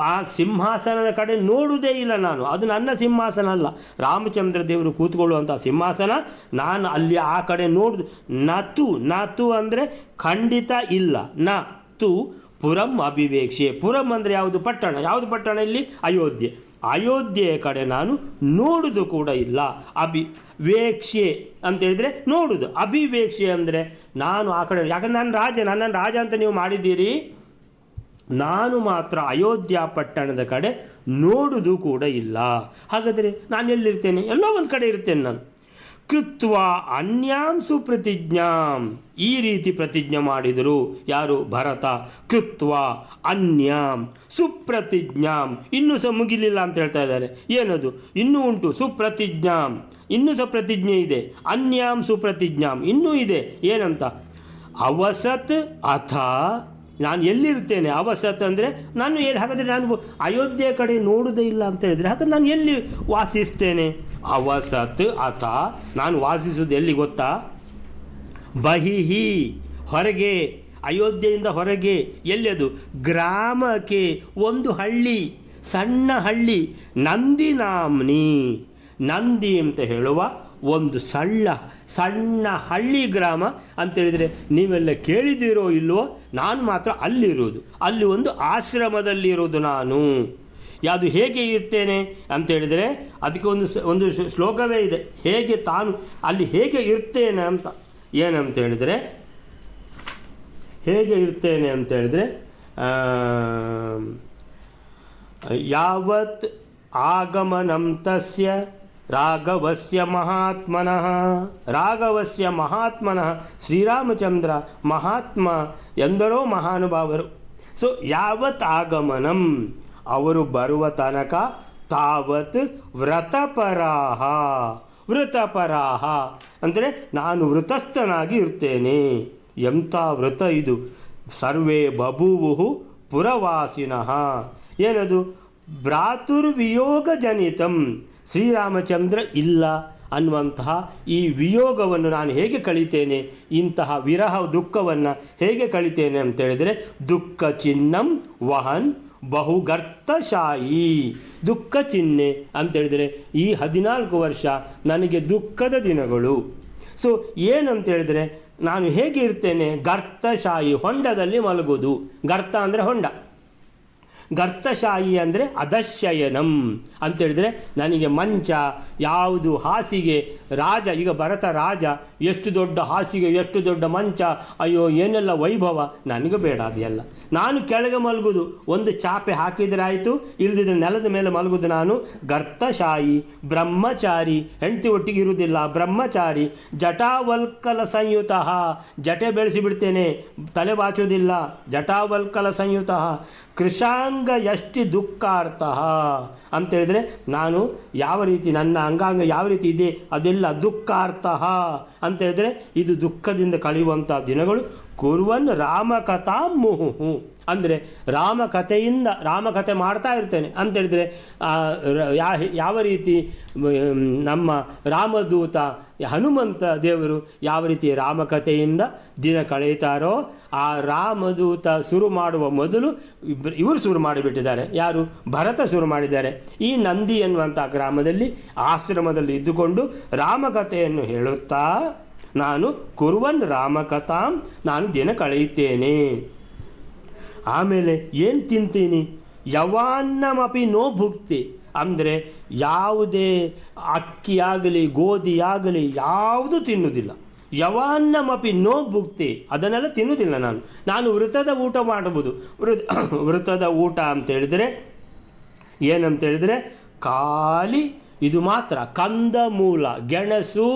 ಆ ಸಿಂಹಾಸನದ ಕಡೆ ನೋಡುವುದೇ ಇಲ್ಲ ನಾನು. ಅದು ನನ್ನ ಸಿಂಹಾಸನ ಅಲ್ಲ, ರಾಮಚಂದ್ರ ದೇವರು ಕೂತ್ಕೊಳ್ಳುವಂಥ ಸಿಂಹಾಸನ. ನಾನು ಅಲ್ಲಿ ಆ ಕಡೆ ನೋಡುದು. ನತು, ನತು ಅಂದರೆ ಖಂಡಿತ ಇಲ್ಲ. ನ ತು ಪುರಂ ಅಭಿವೇಕ್ಷೆ. ಪುರಂ ಅಂದರೆ ಯಾವುದು? ಪಟ್ಟಣ. ಯಾವುದು ಪಟ್ಟಣ ಇಲ್ಲಿ? ಅಯೋಧ್ಯೆ. ಅಯೋಧ್ಯೆಯ ಕಡೆ ನಾನು ನೋಡುವುದು ಕೂಡ ಇಲ್ಲ. ಅಭಿವೇಕ್ಷೆ ಅಂತೇಳಿದರೆ ನೋಡುವುದು. ಅಭಿವೇಕ್ಷೆ ಅಂದರೆ ನಾನು ಆ ಕಡೆ, ಯಾಕಂದ್ರೆ ನಾನು ರಾಜ, ನನ್ನನ್ನು ರಾಜ ಅಂತ ನೀವು ಮಾಡಿದ್ದೀರಿ. ನಾನು ಮಾತ್ರ ಅಯೋಧ್ಯ ಪಟ್ಟಣದ ಕಡೆ ನೋಡುವುದು ಕೂಡ ಇಲ್ಲ. ಹಾಗಾದರೆ ನಾನು ಎಲ್ಲಿರ್ತೇನೆ? ಎಲ್ಲೋ ಒಂದು ಕಡೆ ಇರ್ತೇನೆ ನಾನು. ಕೃತ್ವ ಅನ್ಯಾಂ ಸುಪ್ರತಿಜ್ಞಾಂ. ಈ ರೀತಿ ಪ್ರತಿಜ್ಞೆ ಮಾಡಿದರು ಯಾರು? ಭರತ. ಕೃತ್ವ ಅನ್ಯಾಂ ಸುಪ್ರತಿಜ್ಞಾಂ. ಇನ್ನೂ ಸಹ ಮುಗಿಲಿಲ್ಲ ಅಂತ ಹೇಳ್ತಾ ಇದ್ದಾರೆ. ಏನದು? ಇನ್ನೂ ಉಂಟು. ಸುಪ್ರತಿಜ್ಞಾಂ, ಇನ್ನೂ ಸಹ ಪ್ರತಿಜ್ಞೆ ಇದೆ. ಅನ್ಯಾಂ ಸುಪ್ರತಿಜ್ಞಾಂ, ಇನ್ನೂ ಇದೆ. ಏನಂತ? ಅವಸತ್ ಅಥ. ನಾನು ಎಲ್ಲಿರ್ತೇನೆ? ಅವಸತ್ ಅಂದರೆ ನಾನು ಎಲ್ಲಿ? ಹಾಗಾದರೆ ನಾನು ಅಯೋಧ್ಯೆ ಕಡೆ ನೋಡುವುದೇ ಇಲ್ಲ ಅಂತ ಹೇಳಿದರೆ ಹಾಗಾದ್ರೆ ನಾನು ಎಲ್ಲಿ ವಾಸಿಸ್ತೇನೆ? ಅವಸತ್ ಅಥ, ನಾನು ವಾಸಿಸುವುದು ಎಲ್ಲಿ ಗೊತ್ತಾ? ಬಹಿಹಿ, ಹೊರಗೆ, ಅಯೋಧ್ಯೆಯಿಂದ ಹೊರಗೆ. ಎಲ್ಲಿ ಅದು? ಗ್ರಾಮಕ್ಕೆ, ಒಂದು ಹಳ್ಳಿ, ಸಣ್ಣ ಹಳ್ಳಿ. ನಂದಿನಾಮ್ನಿ. ನಂದಿ ಅಂತ ಹೇಳುವ ಒಂದು ಸಣ್ಣ ಹಳ್ಳಿ ಗ್ರಾಮ ಅಂತೇಳಿದರೆ ನೀವೆಲ್ಲ ಕೇಳಿದಿರೋ ಇಲ್ವೋ? ನಾನು ಮಾತ್ರ ಅಲ್ಲಿರುವುದು. ಅಲ್ಲಿ ಒಂದು ಆಶ್ರಮದಲ್ಲಿರುವುದು ನಾನು. ಯಾವುದು? ಹೇಗೆ ಇರ್ತೇನೆ ಅಂತೇಳಿದರೆ ಅದಕ್ಕೆ ಒಂದು ಶ್ಲೋಕವೇ ಇದೆ. ಹೇಗೆ ತಾನು ಅಲ್ಲಿ ಹೇಗೆ ಇರ್ತೇನೆ ಅಂತ. ಏನಂತ ಹೇಳಿದರೆ, ಹೇಗೆ ಇರ್ತೇನೆ ಅಂತೇಳಿದರೆ, ಯಾವತ್ ಆಗಮನಂ ತಸ್ಯ ರಾಘವಸ್ಯ ಮಹಾತ್ಮನಃ. ರಾಘವಸ್ಯ ಮಹಾತ್ಮನಃ, ಶ್ರೀರಾಮಚಂದ್ರ ಮಹಾತ್ಮ ಎಂದರೋ ಮಹಾನುಭಾವರು. ಸೊ ಯಾವತ್ ಆಗಮನಂ, ಅವರು ಬರುವ ತನಕ, ತಾವತ್ ವ್ರತಪರಾಹ. ವ್ರತಪರಾಹ ಅಂದರೆ ನಾನು ವೃತಸ್ಥನಾಗಿ ಇರ್ತೇನೆ. ಎಂಥ ವ್ರತ ಇದು! ಸರ್ವೇ ಬಭೂವು ಪುರವಾಸಿನಃ. ಏನದು? ಭ್ರಾತೃವಿಯೋಗ ಜನಿತಂ, ಶ್ರೀರಾಮಚಂದ್ರ ಇಲ್ಲ ಅನ್ನುವಂತಹ ಈ ವಿಯೋಗವನ್ನು ನಾನು ಹೇಗೆ ಕಳೀತೇನೆ, ಇಂತಹ ವಿರಹ ದುಃಖವನ್ನು ಹೇಗೆ ಕಳೀತೇನೆ ಅಂತೇಳಿದರೆ, ದುಃಖ ಚಿಹ್ನಂ ವಹನ್ ಬಹುಗರ್ತಶಾಯಿ. ದುಃಖ ಚಿಹ್ನೆ ಅಂತೇಳಿದರೆ ಈ 14 ವರ್ಷ ನನಗೆ ದುಃಖದ ದಿನಗಳು. ಸೊ ಏನಂತೇಳಿದರೆ ನಾನು ಹೇಗೆ ಇರ್ತೇನೆ, ಗರ್ತಶಾಯಿ, ಹೊಂಡದಲ್ಲಿ ಮಲಗೋದು. ಗರ್ತ ಅಂದರೆ ಹೊಂಡ, ಗರ್ತಶಾಯಿ ಅಂದರೆ ಅಧಶಯನಂ ಅಂತೇಳಿದರೆ ನನಗೆ ಮಂಚ ಯಾವುದು, ಹಾಸಿಗೆ, ರಾಜ, ಈಗ ಭರತ ರಾಜ, ಎಷ್ಟು ದೊಡ್ಡ ಹಾಸಿಗೆ, ಎಷ್ಟು ದೊಡ್ಡ ಮಂಚ, ಅಯ್ಯೋ ಏನೆಲ್ಲ ವೈಭವ, ನನಗೆ ಬೇಡ ಅದೆಲ್ಲ. ನಾನು ಕೆಳಗೆ ಮಲಗುದು, ಒಂದು ಚಾಪೆ ಹಾಕಿದರೆ ಆಯಿತು, ಇಲ್ಲದಿದ್ದರೆ ನೆಲದ ಮೇಲೆ ಮಲಗುದು ನಾನು. ಗರ್ತಶಾಯಿ, ಬ್ರಹ್ಮಚಾರಿ, ಹೆಂಡತಿ ಒಟ್ಟಿಗೆ ಇರುವುದಿಲ್ಲ, ಬ್ರಹ್ಮಚಾರಿ, ಜಟಾವಲ್ಕಲ ಸಂಯುತ, ಜಟೆ ಬೆಳೆಸಿಬಿಡ್ತೇನೆ, ತಲೆ ಬಾಚುವುದಿಲ್ಲ, ಜಟಾವಲ್ಕಲ ಸಂಯುತ, ಕೃಷಾಂಗ ಎಷ್ಟಿ ದುಃಖಾರ್ಥ ಅಂತೇಳಿದರೆ ನಾನು ಯಾವ ರೀತಿ, ನನ್ನ ಅಂಗಾಂಗ ಯಾವ ರೀತಿ ಇದೆ ಅದೆಲ್ಲ ದುಃಖಾರ್ಥ ಅಂತೇಳಿದರೆ ಇದು ದುಃಖದಿಂದ ಕಳೆಯುವಂಥ ದಿನಗಳು. ಕುರ್ವನ್ ರಾಮಕಥಾ ಮುಹು ಅಂದರೆ ರಾಮಕಥೆಯಿಂದ, ರಾಮಕಥೆ ಮಾಡ್ತಾ ಇರ್ತೇನೆ ಅಂತೇಳಿದರೆ ಯಾವ ರೀತಿ ನಮ್ಮ ರಾಮದೂತ ಹನುಮಂತ ದೇವರು ಯಾವ ರೀತಿ ರಾಮಕಥೆಯಿಂದ ದಿನ ಕಳೆಯುತ್ತಾರೋ, ಆ ರಾಮದೂತ ಶುರು ಮಾಡುವ ಮೊದಲು ಇವರು ಶುರು ಮಾಡಿಬಿಟ್ಟಿದ್ದಾರೆ. ಯಾರು? ಭರತ ಶುರು ಮಾಡಿದ್ದಾರೆ. ಈ ನಂದಿ ಎನ್ನುವಂಥ ಗ್ರಾಮದಲ್ಲಿ ಆಶ್ರಮದಲ್ಲಿ ಇದ್ದುಕೊಂಡು ರಾಮಕಥೆಯನ್ನು ಹೇಳುತ್ತಾ ನಾನು ಕುರ್ವನ್ ರಾಮಕಥಾಂ, ನಾನು ದಿನ ಕಳೆಯುತ್ತೇನೆ. ಆಮೇಲೆ ಏನು ತಿಂತೀನಿ, ಯವಾನ್ನಮಪಿ ನೋ ಭುಕ್ತಿ ಅಂದರೆ ಯಾವುದೇ ಅಕ್ಕಿಯಾಗಲಿ ಗೋಧಿಯಾಗಲಿ ಯಾವುದು ತಿನ್ನುವುದಿಲ್ಲ. ಯವಾನ್ನಮಪಿ ನೋ ಭುಕ್ತಿ, ಅದನ್ನೆಲ್ಲ ತಿನ್ನುವುದಿಲ್ಲ ನಾನು ವೃತದ ಊಟ ಮಾಡಬಹುದು. ವೃತದ ಊಟ ಅಂತೇಳಿದರೆ ಏನಂತೇಳಿದರೆ ಖಾಲಿ ಇದು ಮಾತ್ರ, ಕಂದಮೂಲ, ಗೆಣಸು,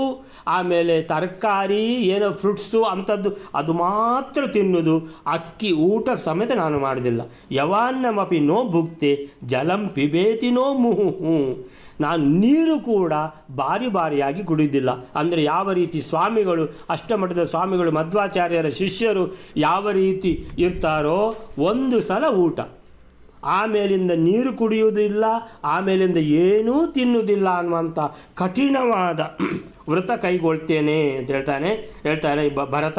ಆಮೇಲೆ ತರಕಾರಿ, ಏನೋ ಫ್ರೂಟ್ಸು ಅಂಥದ್ದು, ಅದು ಮಾತ್ರ ತಿನ್ನೋದು. ಅಕ್ಕಿ ಊಟ ಸಮೇತ ನಾನು ಮಾಡೋದಿಲ್ಲ. ಯವಾನ್ನಮಪಿ ನೋ ಭುಕ್ತೆ ಜಲಂ ಪಿಬೇತಿ ನೋ ಮುಹು, ನಾನು ನೀರು ಕೂಡ ಬಾರಿಯಾಗಿ ಕುಡಿಯೋದಿಲ್ಲ. ಅಂದರೆ ಯಾವ ರೀತಿ ಸ್ವಾಮಿಗಳು, ಅಷ್ಟಮಠದ ಸ್ವಾಮಿಗಳು, ಮಧ್ವಾಚಾರ್ಯರ ಶಿಷ್ಯರು ಯಾವ ರೀತಿ ಇರ್ತಾರೋ, ಒಂದು ಸಲ ಊಟ, ಆಮೇಲಿಂದ ನೀರು ಕುಡಿಯುವುದಿಲ್ಲ, ಆಮೇಲಿಂದ ಏನೂ ತಿನ್ನುವುದಿಲ್ಲ ಅನ್ನುವಂಥ ಕಠಿಣವಾದ ವ್ರತ ಕೈಗೊಳ್ತೇನೆ ಅಂತ ಹೇಳ್ತಾನೆ ಭರತ.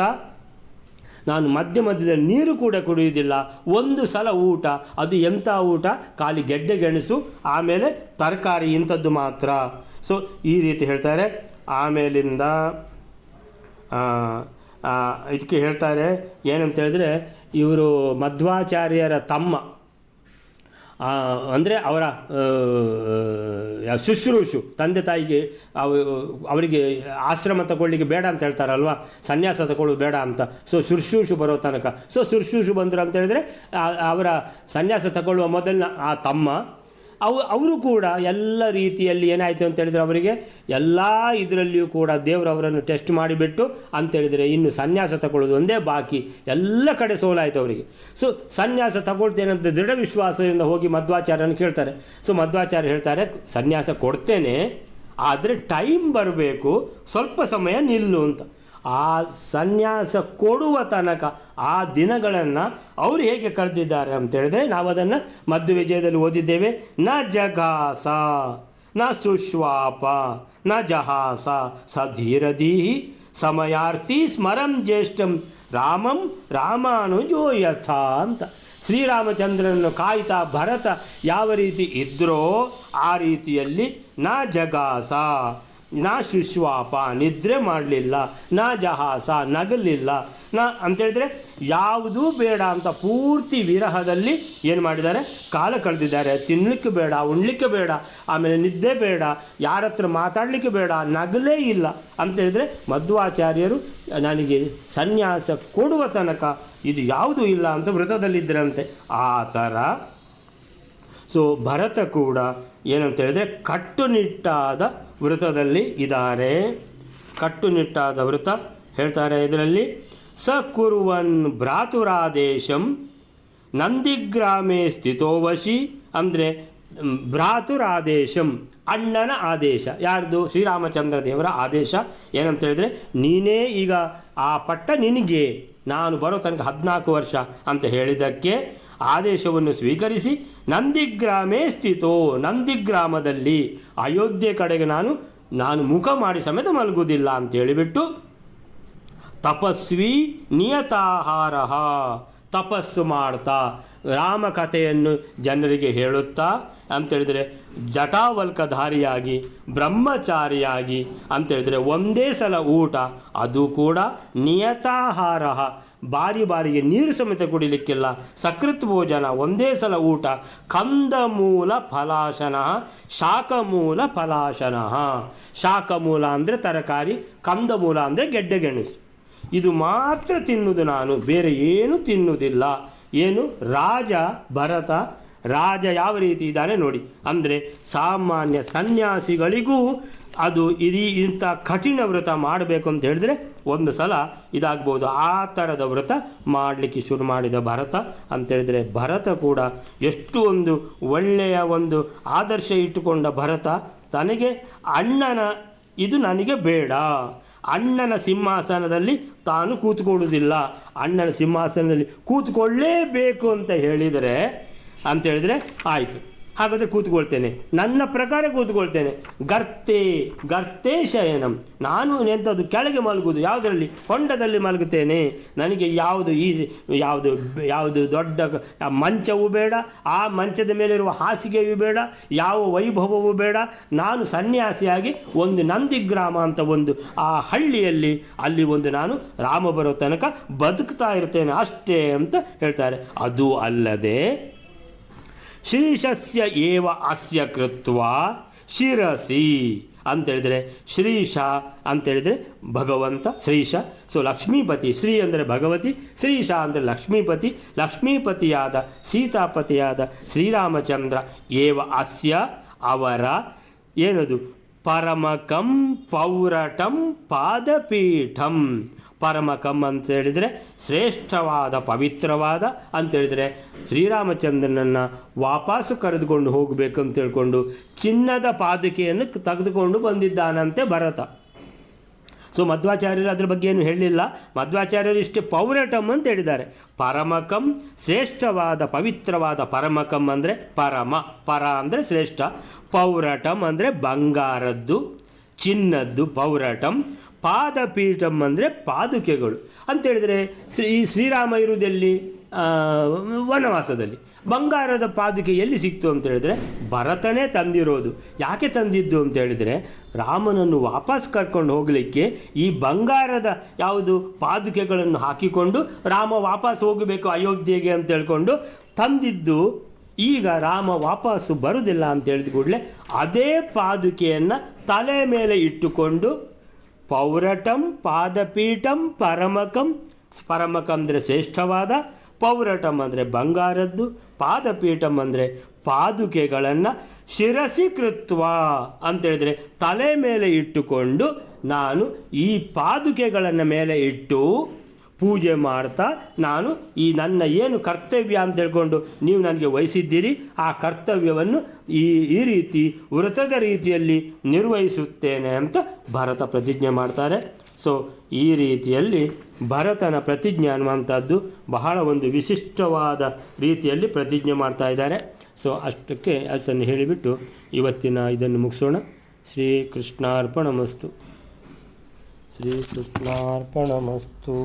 ನಾನು ಮಧ್ಯದಲ್ಲಿ ನೀರು ಕೂಡ ಕುಡಿಯುವುದಿಲ್ಲ, ಒಂದು ಸಲ ಊಟ, ಅದು ಎಂಥ ಊಟ, ಖಾಲಿ ಗೆಡ್ಡೆ ಗೆಣಸು, ಆಮೇಲೆ ತರಕಾರಿ, ಇಂಥದ್ದು ಮಾತ್ರ. ಸೊ ಈ ರೀತಿ ಹೇಳ್ತಾರೆ. ಆಮೇಲಿಂದ ಇದಕ್ಕೆ ಹೇಳ್ತಾರೆ ಏನಂತ ಹೇಳಿದ್ರೆ, ಇವರು ಮಧ್ವಾಚಾರ್ಯರ ತಮ್ಮ ಅಂದರೆ ಅವರ ಶುಶ್ರೂಷು, ತಂದೆ ತಾಯಿಗೆ ಅವರಿಗೆ ಆಶ್ರಮ ತಗೊಳ್ಳಿಕ್ಕೆ ಬೇಡ ಅಂತ ಹೇಳ್ತಾರಲ್ವ, ಸನ್ಯಾಸ ತಗೊಳ್ಳೋದು ಬೇಡ ಅಂತ. ಸೊ ಶುಶ್ರೂಷು ಬರೋ ತನಕ, ಸೊ ಶುಶ್ರೂಷು ಬಂದರು ಅಂತ ಹೇಳಿದರೆ ಅವರ ಸನ್ಯಾಸ ತಗೊಳ್ಳುವ ಮೊದಲಿನ ಆ ತಮ್ಮ ಅವರು ಕೂಡ ಎಲ್ಲ ರೀತಿಯಲ್ಲಿ ಏನಾಯಿತು ಅಂತ ಹೇಳಿದರೆ, ಅವರಿಗೆ ಎಲ್ಲ ಇದರಲ್ಲಿಯೂ ಕೂಡ ದೇವರು ಅವರನ್ನು ಟೆಸ್ಟ್ ಮಾಡಿಬಿಟ್ಟು ಅಂತೇಳಿದರೆ ಇನ್ನು ಸನ್ಯಾಸ ತಗೊಳ್ಳೋದು ಒಂದೇ ಬಾಕಿ, ಎಲ್ಲ ಕಡೆ ಸೋಲಾಯಿತು ಅವರಿಗೆ. ಸೊ ಸನ್ಯಾಸ ತಗೊಳ್ತೇನೆ ಅಂತ ದೃಢ ವಿಶ್ವಾಸದಿಂದ ಹೋಗಿ ಮಧ್ವಾಚಾರ್ಯನ ಕೇಳ್ತಾರೆ. ಸೊ ಮಧ್ವಾಚಾರ್ಯ ಹೇಳ್ತಾರೆ, ಸನ್ಯಾಸ ಕೊಡ್ತೇನೆ, ಆದರೆ ಟೈಮ್ ಬರಬೇಕು, ಸ್ವಲ್ಪ ಸಮಯ ನಿಲ್ಲು ಅಂತ. ಆ ಸನ್ಯಾಸ ಕೊಡುವ ತನಕ ಆ ದಿನಗಳನ್ನು ಅವರು ಹೇಗೆ ಕಳೆದಿದ್ದಾರೆ ಅಂತೇಳಿದ್ರೆ, ನಾವು ಅದನ್ನು ಮಧ್ವವಿಜಯದಲ್ಲಿ ಓದಿದ್ದೇವೆ. ನ ಜಗಾಸ ನ ಸುಶ್ವಾಪ ನ ಜಹಾಸ ಸಧೀರಧೀಹಿ ಸಮಯಾರ್ಥಿ ಸ್ಮರಂ ಜ್ಯೇಷ್ಠಂ ರಾಮಂ ರಾಮಾನುಜೋ ಯಥ ಅಂತ. ಶ್ರೀರಾಮಚಂದ್ರನನ್ನು ಕಾಯ್ತಾ ಭರತ ಯಾವ ರೀತಿ ಇದ್ದರೋ ಆ ರೀತಿಯಲ್ಲಿ ನ ಜಗಾಸ, ನಾ ಶುಶ್ವಾಪ, ನಿದ್ರೆ ಮಾಡಲಿಲ್ಲ, ನಾ ಜಹಾಸ, ನಗಲಿಲ್ಲ, ಅಂತೇಳಿದರೆ ಯಾವುದೂ ಬೇಡ ಅಂತ ಪೂರ್ತಿ ವಿರಹದಲ್ಲಿ ಏನು ಮಾಡಿದ್ದಾರೆ, ಕಾಲ ಕಳೆದಿದ್ದಾರೆ. ತಿನ್ನಲಿಕ್ಕೆ ಬೇಡ, ಉಣ್ಲಿಕ್ಕೆ ಬೇಡ, ಆಮೇಲೆ ನಿದ್ದೆ ಬೇಡ, ಯಾರ ಹತ್ರ ಮಾತಾಡಲಿಕ್ಕೆ ಬೇಡ, ನಗಲೇ ಇಲ್ಲ ಅಂತೇಳಿದರೆ ಮಧ್ವಾಚಾರ್ಯರು ನನಗೆ ಸನ್ಯಾಸ ಕೊಡುವ ತನಕ ಇದು ಯಾವುದೂ ಇಲ್ಲ ಅಂತ ವೃತದಲ್ಲಿದ್ದರಂತೆ. ಆ ಥರ ಸೊ ಭರತ ಕೂಡ ಏನಂತ ಹೇಳಿದ್ರೆ ಕಟ್ಟುನಿಟ್ಟಾದ ವೃತದಲ್ಲಿ ಇದ್ದಾರೆ. ಕಟ್ಟುನಿಟ್ಟಾದ ವೃತ ಹೇಳ್ತಾರೆ ಇದರಲ್ಲಿ. ಸ ಕುರ್ವನ್ ಭ್ರಾತುರಾದೇಶಂ ನಂದಿಗ್ರಾಮೇ ಸ್ಥಿತೋವಶಿ, ಅಂದರೆ ಭ್ರಾತುರಾದೇಶಂ, ಅಣ್ಣನ ಆದೇಶ. ಯಾರ್ದು? ಶ್ರೀರಾಮಚಂದ್ರ ದೇವರ ಆದೇಶ. ಏನಂತ ಹೇಳಿದ್ರೆ, ನೀನೇ ಈಗ ಆ ಪಟ್ಟ ನಿನಗೆ, ನಾನು ಬರೋ ತನಕ 14 ವರ್ಷ ಅಂತ ಹೇಳಿದ್ದಕ್ಕೆ ಆದೇಶವನ್ನು ಸ್ವೀಕರಿಸಿ ನಂದಿಗ್ರಾಮೇ ಸ್ಥಿತೋ, ನಂದಿಗ್ರಾಮದಲ್ಲಿ ಅಯೋಧ್ಯೆ ಕಡೆಗೆ ನಾನು ಮುಖ ಮಾಡಿ ಸಮೇತ ಮಲಗುವುದಿಲ್ಲ ಅಂತ ಹೇಳಿಬಿಟ್ಟು ತಪಸ್ವಿ ನಿಯತಾಹಾರ, ತಪಸ್ಸು ಮಾಡ್ತಾ ರಾಮಕಥೆಯನ್ನು ಜನರಿಗೆ ಹೇಳುತ್ತಾ ಅಂತೇಳಿದರೆ ಜಟಾವಲ್ಕಧಾರಿಯಾಗಿ ಬ್ರಹ್ಮಚಾರಿಯಾಗಿ ಅಂತೇಳಿದರೆ ಒಂದೇ ಸಲ ಊಟ, ಅದು ಕೂಡ ನಿಯತಾಹಾರ, ಬಾರಿಗೆ ನೀರು ಸಮೇತ ಕುಡಿಲಿಕ್ಕಿಲ್ಲ, ಸಕೃತ್ ಭೋಜನ, ಒಂದೇ ಸಲ ಊಟ, ಕಂದಮೂಲ ಫಲಾಶನ ಶಾಖಮೂಲ ಫಲಾಶನ. ಶಾಖಮೂಲ ಅಂದರೆ ತರಕಾರಿ, ಕಂದಮೂಲ ಅಂದರೆ ಗೆಡ್ಡೆಗೆಣಸು, ಇದು ಮಾತ್ರ ತಿನ್ನುವುದು ನಾನು, ಬೇರೆ ಏನೂ ತಿನ್ನುವುದಿಲ್ಲ. ಏನು ಭರತ ರಾಜ ಯಾವ ರೀತಿ ಇದ್ದಾನೆ ನೋಡಿ. ಅಂದರೆ ಸಾಮಾನ್ಯ ಸನ್ಯಾಸಿಗಳಿಗೂ ಅದು ಇಂಥ ಕಠಿಣ ವ್ರತ ಮಾಡಬೇಕು ಅಂತ ಹೇಳಿದ್ರೆ ಒಂದು ಸಲ ಇದಾಗ್ಬೋದು. ಆ ಥರದ ವ್ರತ ಮಾಡಲಿಕ್ಕೆ ಶುರು ಮಾಡಿದ ಭರತ ಅಂತೇಳಿದರೆ, ಭರತ ಕೂಡ ಎಷ್ಟು ಒಂದು ಒಳ್ಳೆಯ ಒಂದು ಆದರ್ಶ ಇಟ್ಟುಕೊಂಡ ಭರತ. ತನಗೆ ಅಣ್ಣನ ಇದು ನನಗೆ ಬೇಡ, ಅಣ್ಣನ ಸಿಂಹಾಸನದಲ್ಲಿ ತಾನು ಕೂತ್ಕೊಳ್ಳುವುದಿಲ್ಲ, ಅಣ್ಣನ ಸಿಂಹಾಸನದಲ್ಲಿ ಕೂತ್ಕೊಳ್ಳೇಬೇಕು ಅಂತ ಹೇಳಿದರೆ ಆಯಿತು, ಹಾಗಾದರೆ ಕೂತ್ಕೊಳ್ತೇನೆ, ನನ್ನ ಪ್ರಕಾರ ಕೂತ್ಕೊಳ್ತೇನೆ. ಗರ್ತೆ ಶಯನಂ, ನಾನು ಎಂಥದ್ದು ಕೆಳಗೆ ಮಲಗುವುದು, ಯಾವುದರಲ್ಲಿ, ಹೊಂಡದಲ್ಲಿ ಮಲಗುತ್ತೇನೆ. ನನಗೆ ಯಾವುದು ದೊಡ್ಡ ಮಂಚವೂ ಬೇಡ, ಆ ಮಂಚದ ಮೇಲಿರುವ ಹಾಸಿಗೆಯೂ ಬೇಡ, ಯಾವ ವೈಭವವೂ ಬೇಡ. ನಾನು ಸನ್ಯಾಸಿಯಾಗಿ ಒಂದು ನಂದಿಗ್ರಾಮ ಅಂತ ಒಂದು ಆ ಹಳ್ಳಿಯಲ್ಲಿ ಅಲ್ಲಿ ನಾನು ರಾಮ ಬರೋ ತನಕ ಬದುಕ್ತಾ ಇರ್ತೇನೆ ಅಷ್ಟೇ ಅಂತ ಹೇಳ್ತಾರೆ. ಅದು ಅಲ್ಲದೆ ಶ್ರೀಶಸ್ಯ ಏವ ಅಸ್ಯ ಕೃತ್ವ ಶಿರಸಿ ಅಂತೇಳಿದರೆ, ಶ್ರೀಶ ಅಂತೇಳಿದರೆ ಭಗವಂತ, ಶ್ರೀಶ. ಸೊ ಲಕ್ಷ್ಮೀಪತಿ, ಶ್ರೀ ಅಂದರೆ ಭಗವತಿ, ಶ್ರೀಶ ಅಂದರೆ ಲಕ್ಷ್ಮೀಪತಿ, ಲಕ್ಷ್ಮೀಪತಿಯಾದ ಸೀತಾಪತಿಯಾದ ಶ್ರೀರಾಮಚಂದ್ರ ಏವ ಅಸ್ಯ ಅವರ ಏನದು ಪರಮಕಂ ಪೌರಟಂ ಪಾದಪೀಠಂ. ಪರಮಕಂ ಅಂತ ಹೇಳಿದರೆ ಶ್ರೇಷ್ಠವಾದ ಪವಿತ್ರವಾದ ಅಂತೇಳಿದರೆ ಶ್ರೀರಾಮಚಂದ್ರನನ್ನು ವಾಪಸ್ಸು ಕರೆದುಕೊಂಡು ಹೋಗಬೇಕು ಅಂತ ಹೇಳ್ಕೊಂಡು ಚಿನ್ನದ ಪಾದುಕೆಯನ್ನು ತೆಗೆದುಕೊಂಡು ಬಂದಿದ್ದಾನಂತೆ ಭರತ. ಸೊ ಮಧ್ವಾಚಾರ್ಯರು ಅದ್ರ ಬಗ್ಗೆ ಏನು ಹೇಳಲಿಲ್ಲ. ಮಧ್ವಾಚಾರ್ಯರು ಇಷ್ಟೇ ಪೌರಟಂ ಅಂತ ಹೇಳಿದ್ದಾರೆ. ಪರಮಕಂ ಶ್ರೇಷ್ಠವಾದ ಪವಿತ್ರವಾದ, ಪರಮಕಂ ಅಂದರೆ ಪರ ಅಂದರೆ ಶ್ರೇಷ್ಠ, ಪೌರಟಂ ಅಂದರೆ ಬಂಗಾರದ್ದು ಚಿನ್ನದ್ದು ಪೌರಟಂ, ಪಾದಪೀಠಂ ಅಂದರೆ ಪಾದುಕೆಗಳು ಅಂತೇಳಿದರೆ ಈ ಶ್ರೀರಾಮ ಇರುವುದೆಲ್ಲಿ, ವನವಾಸದಲ್ಲಿ. ಬಂಗಾರದ ಪಾದುಕೆ ಎಲ್ಲಿ ಸಿಕ್ತು ಅಂತ ಹೇಳಿದರೆ ಭರತನೇ ತಂದಿರೋದು. ಯಾಕೆ ತಂದಿದ್ದು ಅಂತ ಹೇಳಿದರೆ ರಾಮನನ್ನು ವಾಪಸ್ ಕರ್ಕೊಂಡು ಹೋಗಲಿಕ್ಕೆ ಈ ಬಂಗಾರದ ಯಾವುದು ಪಾದುಕೆಗಳನ್ನು ಹಾಕಿಕೊಂಡು ರಾಮ ವಾಪಸ್ ಹೋಗಬೇಕು ಅಯೋಧ್ಯೆಗೆ ಅಂತ ಹೇಳ್ಕೊಂಡು ತಂದಿದ್ದು. ಈಗ ರಾಮ ವಾಪಸ್ಸು ಬರುವುದಿಲ್ಲ ಅಂತ ಹೇಳಿದ ಕೂಡಲೇ ಅದೇ ಪಾದುಕೆಯನ್ನು ತಲೆ ಮೇಲೆ ಇಟ್ಟುಕೊಂಡು ಪೌರಟಂ ಪಾದಪೀಠಂ ಪರಮಕಂ, ಪರಮಕಂ ಅಂದರೆ ಶ್ರೇಷ್ಠವಾದ, ಪೌರಟಂ ಅಂದರೆ ಬಂಗಾರದ್ದು, ಪಾದಪೀಠಂ ಅಂದರೆ ಪಾದುಕೆಗಳನ್ನು ಶಿರಸಿ ಕೃತ್ವ ಅಂತೇಳಿದರೆ ತಲೆ ಮೇಲೆ ಇಟ್ಟುಕೊಂಡು ನಾನು ಈ ಪಾದುಕೆಗಳನ್ನು ಮೇಲೆ ಇಟ್ಟು ಪೂಜೆ ಮಾಡ್ತಾ ನಾನು ಈ ನನ್ನ ಏನು ಕರ್ತವ್ಯ ಅಂತ ಹೇಳ್ಕೊಂಡು ನೀವು ನನಗೆ ವಹಿಸಿದ್ದೀರಿ ಆ ಕರ್ತವ್ಯವನ್ನು ಈ ರೀತಿ ವ್ರತದ ರೀತಿಯಲ್ಲಿ ನಿರ್ವಹಿಸುತ್ತೇನೆ ಅಂತ ಭರತ ಪ್ರತಿಜ್ಞೆ ಮಾಡ್ತಾರೆ. ಸೊ ಈ ರೀತಿಯಲ್ಲಿ ಭರತನ ಪ್ರತಿಜ್ಞೆ ಅನ್ನುವಂಥದ್ದು ಬಹಳ ಒಂದು ವಿಶಿಷ್ಟವಾದ ರೀತಿಯಲ್ಲಿ ಪ್ರತಿಜ್ಞೆ ಮಾಡ್ತಾ ಇದ್ದಾರೆ. ಸೊ ಅಷ್ಟನ್ನು ಹೇಳಿಬಿಟ್ಟು ಇವತ್ತಿನ ಇದನ್ನು ಮುಗಿಸೋಣ. ಶ್ರೀಕೃಷ್ಣಾರ್ಪಣಮಸ್ತು. ಶ್ರೀಕೃಷ್ಣಾರ್ಪಣಮಸ್ತು.